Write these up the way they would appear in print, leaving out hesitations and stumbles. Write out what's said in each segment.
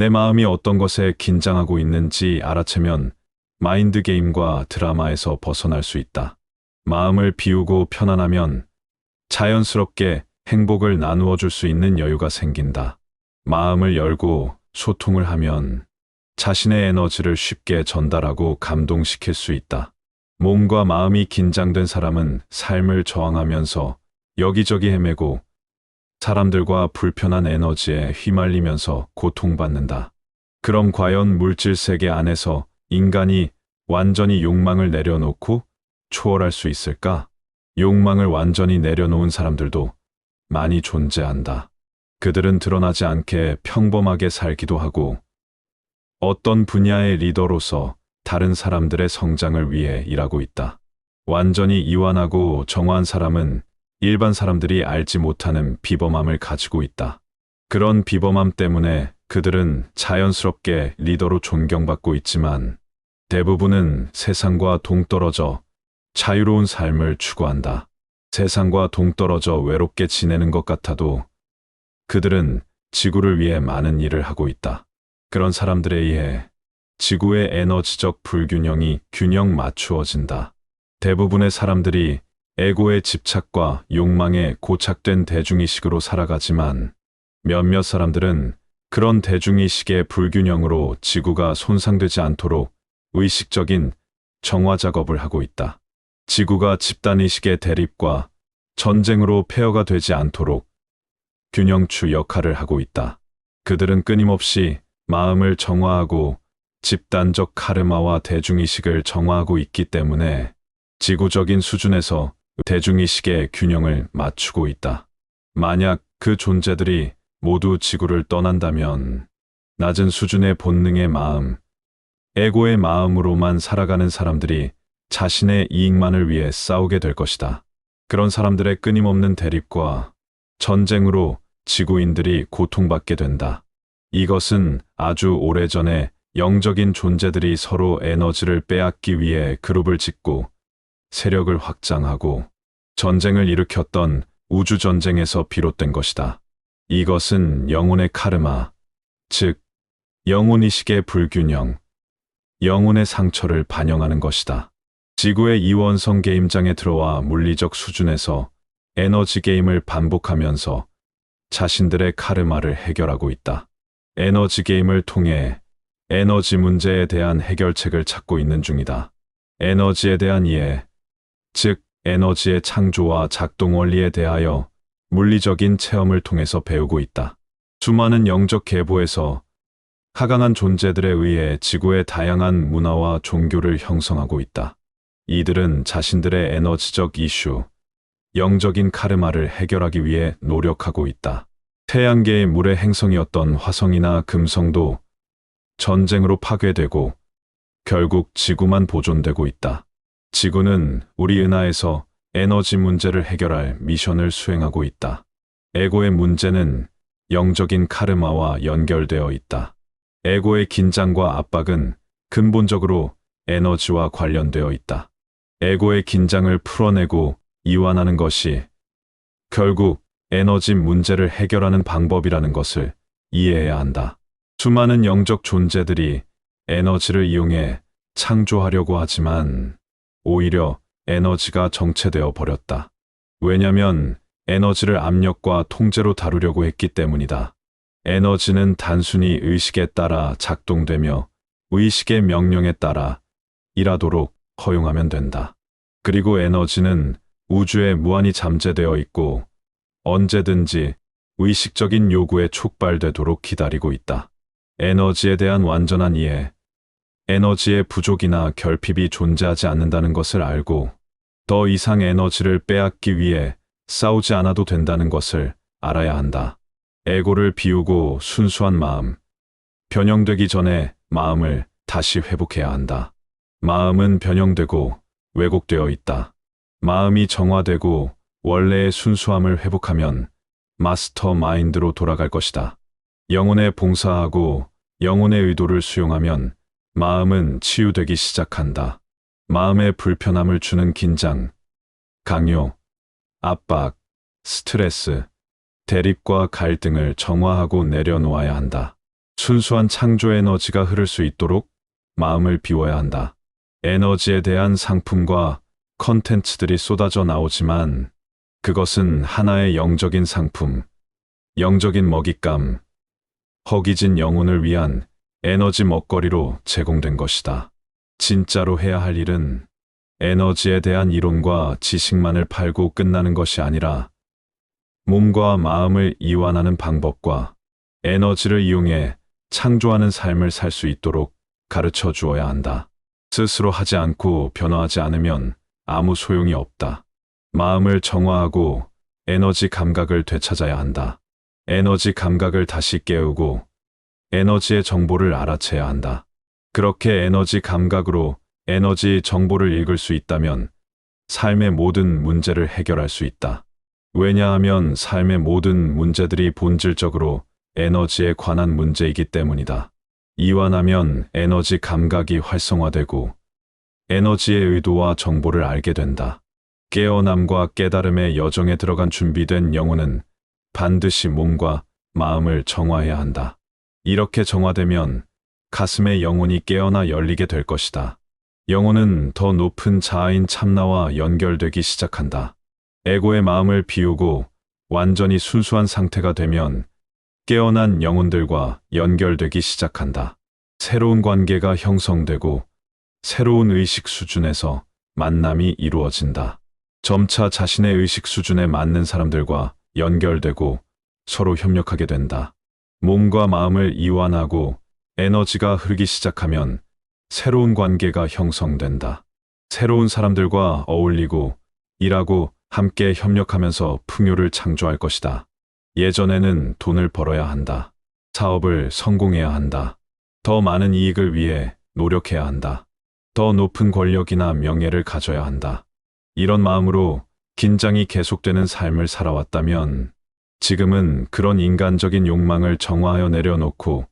내 마음이 어떤 것에 긴장하고 있는지 알아채면 마인드 게임과 드라마에서 벗어날 수 있다. 마음을 비우고 편안하면 자연스럽게 행복을 나누어 줄 수 있는 여유가 생긴다. 마음을 열고 소통을 하면 자신의 에너지를 쉽게 전달하고 감동시킬 수 있다. 몸과 마음이 긴장된 사람은 삶을 저항하면서 여기저기 헤매고 사람들과 불편한 에너지에 휘말리면서 고통받는다. 그럼 과연 물질 세계 안에서 인간이 완전히 욕망을 내려놓고 초월할 수 있을까? 욕망을 완전히 내려놓은 사람들도 많이 존재한다. 그들은 드러나지 않게 평범하게 살기도 하고 어떤 분야의 리더로서 다른 사람들의 성장을 위해 일하고 있다. 완전히 이완하고 정화한 사람은 일반 사람들이 알지 못하는 비범함을 가지고 있다. 그런 비범함 때문에 그들은 자연스럽게 리더로 존경받고 있지만 대부분은 세상과 동떨어져 자유로운 삶을 추구한다. 세상과 동떨어져 외롭게 지내는 것 같아도 그들은 지구를 위해 많은 일을 하고 있다. 그런 사람들에 의해 지구의 에너지적 불균형이 균형 맞추어진다. 대부분의 사람들이 에고의 집착과 욕망에 고착된 대중의식으로 살아가지만 몇몇 사람들은 그런 대중의식의 불균형으로 지구가 손상되지 않도록 의식적인 정화 작업을 하고 있다. 지구가 집단의식의 대립과 전쟁으로 폐허가 되지 않도록 균형추 역할을 하고 있다. 그들은 끊임없이 마음을 정화하고 집단적 카르마와 대중의식을 정화하고 있기 때문에 지구적인 수준에서 대중의식의 균형을 맞추고 있다. 만약 그 존재들이 모두 지구를 떠난다면 낮은 수준의 본능의 마음, 에고의 마음으로만 살아가는 사람들이 자신의 이익만을 위해 싸우게 될 것이다. 그런 사람들의 끊임없는 대립과 전쟁으로 지구인들이 고통받게 된다. 이것은 아주 오래전에 영적인 존재들이 서로 에너지를 빼앗기 위해 그룹을 짓고 세력을 확장하고 전쟁을 일으켰던 우주전쟁에서 비롯된 것이다. 이것은 영혼의 카르마, 즉 영혼의식의 불균형, 영혼의 상처를 반영하는 것이다. 지구의 이원성 게임장에 들어와 물리적 수준에서 에너지 게임을 반복하면서 자신들의 카르마를 해결하고 있다. 에너지 게임을 통해 에너지 문제에 대한 해결책을 찾고 있는 중이다. 에너지에 대한 이해, 즉 에너지의 창조와 작동 원리에 대하여 물리적인 체험을 통해서 배우고 있다. 수많은 영적 계보에서 하강한 존재들에 의해 지구의 다양한 문화와 종교를 형성하고 있다. 이들은 자신들의 에너지적 이슈, 영적인 카르마를 해결하기 위해 노력하고 있다. 태양계의 물의 행성이었던 화성이나 금성도 전쟁으로 파괴되고 결국 지구만 보존되고 있다. 지구는 우리 은하에서 에너지 문제를 해결할 미션을 수행하고 있다. 에고의 문제는 영적인 카르마와 연결되어 있다. 에고의 긴장과 압박은 근본적으로 에너지와 관련되어 있다. 에고의 긴장을 풀어내고 이완하는 것이 결국 에너지 문제를 해결하는 방법이라는 것을 이해해야 한다. 수많은 영적 존재들이 에너지를 이용해 창조하려고 하지만 오히려 에너지가 정체되어 버렸다. 왜냐하면 에너지를 압력과 통제로 다루려고 했기 때문이다. 에너지는 단순히 의식에 따라 작동되며 의식의 명령에 따라 일하도록 허용하면 된다. 그리고 에너지는 우주에 무한히 잠재되어 있고 언제든지 의식적인 요구에 촉발되도록 기다리고 있다. 에너지에 대한 완전한 이해, 에너지의 부족이나 결핍이 존재하지 않는다는 것을 알고 더 이상 에너지를 빼앗기 위해 싸우지 않아도 된다는 것을 알아야 한다. 에고를 비우고 순수한 마음, 변형되기 전에 마음을 다시 회복해야 한다. 마음은 변형되고 왜곡되어 있다. 마음이 정화되고 원래의 순수함을 회복하면 마스터 마인드로 돌아갈 것이다. 영혼에 봉사하고 영혼의 의도를 수용하면 마음은 치유되기 시작한다. 마음에 불편함을 주는 긴장, 강요, 압박, 스트레스, 대립과 갈등을 정화하고 내려놓아야 한다. 순수한 창조 에너지가 흐를 수 있도록 마음을 비워야 한다. 에너지에 대한 상품과 컨텐츠들이 쏟아져 나오지만 그것은 하나의 영적인 상품, 영적인 먹잇감, 허기진 영혼을 위한 에너지 먹거리로 제공된 것이다. 진짜로 해야 할 일은 에너지에 대한 이론과 지식만을 팔고 끝나는 것이 아니라 몸과 마음을 이완하는 방법과 에너지를 이용해 창조하는 삶을 살 수 있도록 가르쳐 주어야 한다. 스스로 하지 않고 변화하지 않으면 아무 소용이 없다. 마음을 정화하고 에너지 감각을 되찾아야 한다. 에너지 감각을 다시 깨우고 에너지의 정보를 알아채야 한다. 그렇게 에너지 감각으로 에너지 정보를 읽을 수 있다면 삶의 모든 문제를 해결할 수 있다. 왜냐하면 삶의 모든 문제들이 본질적으로 에너지에 관한 문제이기 때문이다. 이완하면 에너지 감각이 활성화되고 에너지의 의도와 정보를 알게 된다. 깨어남과 깨달음의 여정에 들어간 준비된 영혼은 반드시 몸과 마음을 정화해야 한다. 이렇게 정화되면 가슴의 영혼이 깨어나 열리게 될 것이다. 영혼은 더 높은 자아인 참나와 연결되기 시작한다. 에고의 마음을 비우고 완전히 순수한 상태가 되면 깨어난 영혼들과 연결되기 시작한다. 새로운 관계가 형성되고 새로운 의식 수준에서 만남이 이루어진다. 점차 자신의 의식 수준에 맞는 사람들과 연결되고 서로 협력하게 된다. 몸과 마음을 이완하고 에너지가 흐르기 시작하면 새로운 관계가 형성된다. 새로운 사람들과 어울리고 일하고 함께 협력하면서 풍요를 창조할 것이다. 예전에는 돈을 벌어야 한다. 사업을 성공해야 한다. 더 많은 이익을 위해 노력해야 한다. 더 높은 권력이나 명예를 가져야 한다. 이런 마음으로 긴장이 계속되는 삶을 살아왔다면 지금은 그런 인간적인 욕망을 정화하여 내려놓고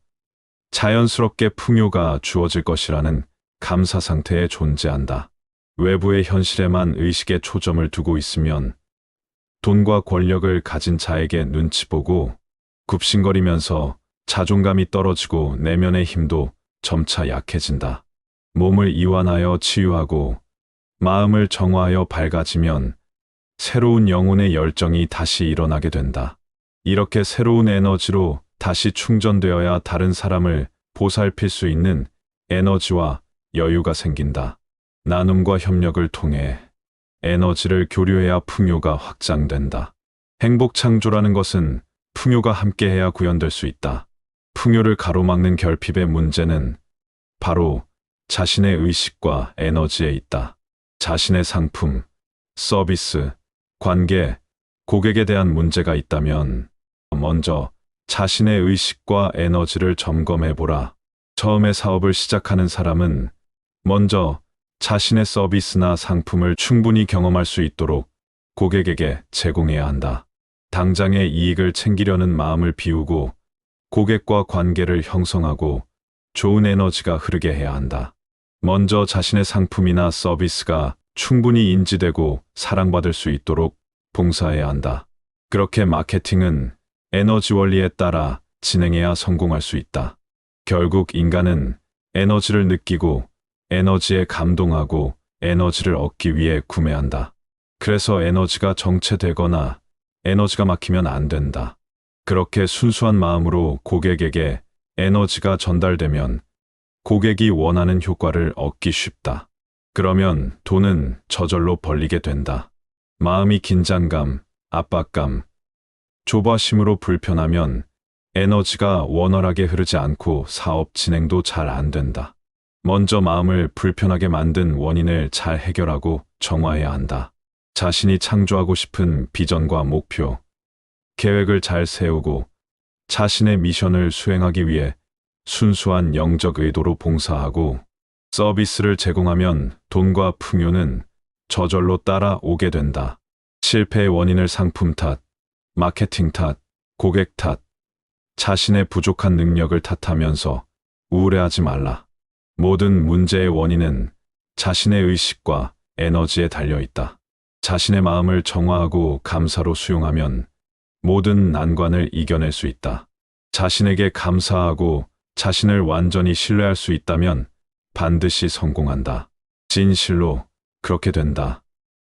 자연스럽게 풍요가 주어질 것이라는 감사 상태에 존재한다. 외부의 현실에만 의식의 초점을 두고 있으면 돈과 권력을 가진 자에게 눈치 보고 굽신거리면서 자존감이 떨어지고 내면의 힘도 점차 약해진다. 몸을 이완하여 치유하고 마음을 정화하여 밝아지면 새로운 영혼의 열정이 다시 일어나게 된다. 이렇게 새로운 에너지로 다시 충전되어야 다른 사람을 보살필 수 있는 에너지와 여유가 생긴다. 나눔과 협력을 통해 에너지를 교류해야 풍요가 확장된다. 행복 창조라는 것은 풍요가 함께해야 구현될 수 있다. 풍요를 가로막는 결핍의 문제는 바로 자신의 의식과 에너지에 있다. 자신의 상품, 서비스, 관계, 고객에 대한 문제가 있다면 먼저 자신의 의식과 에너지를 점검해보라. 처음에 사업을 시작하는 사람은 먼저 자신의 서비스나 상품을 충분히 경험할 수 있도록 고객에게 제공해야 한다. 당장의 이익을 챙기려는 마음을 비우고 고객과 관계를 형성하고 좋은 에너지가 흐르게 해야 한다. 먼저 자신의 상품이나 서비스가 충분히 인지되고 사랑받을 수 있도록 봉사해야 한다. 그렇게 마케팅은 에너지 원리에 따라 진행해야 성공할 수 있다. 결국 인간은 에너지를 느끼고 에너지에 감동하고 에너지를 얻기 위해 구매한다. 그래서 에너지가 정체되거나 에너지가 막히면 안 된다. 그렇게 순수한 마음으로 고객에게 에너지가 전달되면 고객이 원하는 효과를 얻기 쉽다. 그러면 돈은 저절로 벌리게 된다. 마음이 긴장감, 압박감, 조바심으로 불편하면 에너지가 원활하게 흐르지 않고 사업 진행도 잘 안 된다. 먼저 마음을 불편하게 만든 원인을 잘 해결하고 정화해야 한다. 자신이 창조하고 싶은 비전과 목표, 계획을 잘 세우고 자신의 미션을 수행하기 위해 순수한 영적 의도로 봉사하고 서비스를 제공하면 돈과 풍요는 저절로 따라오게 된다. 실패의 원인을 상품 탓, 마케팅 탓, 고객 탓, 자신의 부족한 능력을 탓하면서 우울해하지 말라. 모든 문제의 원인은 자신의 의식과 에너지에 달려있다. 자신의 마음을 정화하고 감사로 수용하면 모든 난관을 이겨낼 수 있다. 자신에게 감사하고 자신을 완전히 신뢰할 수 있다면 반드시 성공한다. 진실로 그렇게 된다.